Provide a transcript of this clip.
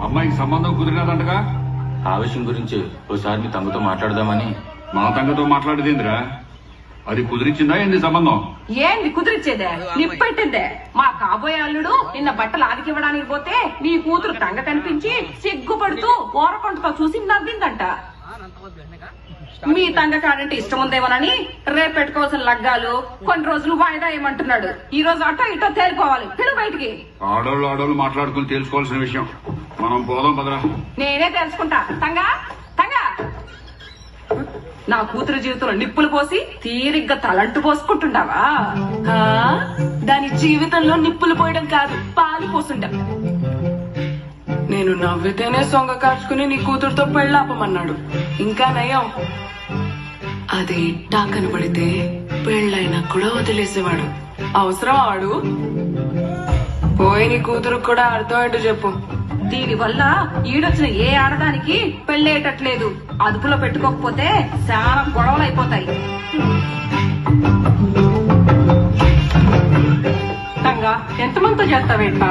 అమ్మాయికి సంబంధం కుదిరినదంటగా. ఆ విషయం గురించి ఓసారి మీ తమ్ముతో మాట్లాడదామని. మా తంగతో మాట్లాడేదేందిరా? అది కుదిరించిందా ఏంది సంబంధం? ఏంది కుదిరిచ్చేదే? నిప్పెట్టిందే. మా కాబోయే అల్లుడు నిన్న బట్టలు ఆదికివ్వడానికి పోతే నీ కూతురు తంగ కనిపించి సిగ్గుపడుతూ ఓరకొంటతో చూసి నవ్విందంట. మీ తంగ కాడంటే ఇష్టం ఉందేమోనని రేపు పెట్టుకోవాల్సిన లగ్గాలు కొన్ని రోజులు వాయిదా ఏమంటున్నాడు. ఈ రోజు అటో ఇటో తేలిపోవాలి. పిలు బయటికి. ఆడోళ్ళు మాట్లాడుకుని తెలుసుకోవాల్సిన విషయం. మనం పోదాం పదరా. నేనే తెలుసుకుంటా. తంగా తంగా నా కూతురు జీవితంలో నిప్పులు పోసి తీరిగ్గా తలంటు పోసుకుంటుండవా? దాని జీవితంలో నిప్పులు పోయడం కాదు, పాలు పోసుంటాం. నేను నవ్వితేనే సొంగ కార్చుకుని నీ కూతురుతో పెళ్ళాపమన్నాడు. ఇంకా నయం, అది ఇట్టా కనబడితే పెళ్ళైనా కూడా వదిలేసేవాడు. అవసరం వాడు. పోయి నీ కూతురు కూడా అర్థం ఏంటో చెప్పు. దీని వల్ల ఈడొచ్చిన ఏ ఆడదానికి పెళ్ళేటట్లేదు. అదుపులో పెట్టుకోకపోతే చాలా గొడవలు అయిపోతాయి. ఎంతమందితో చేస్తావేంటా?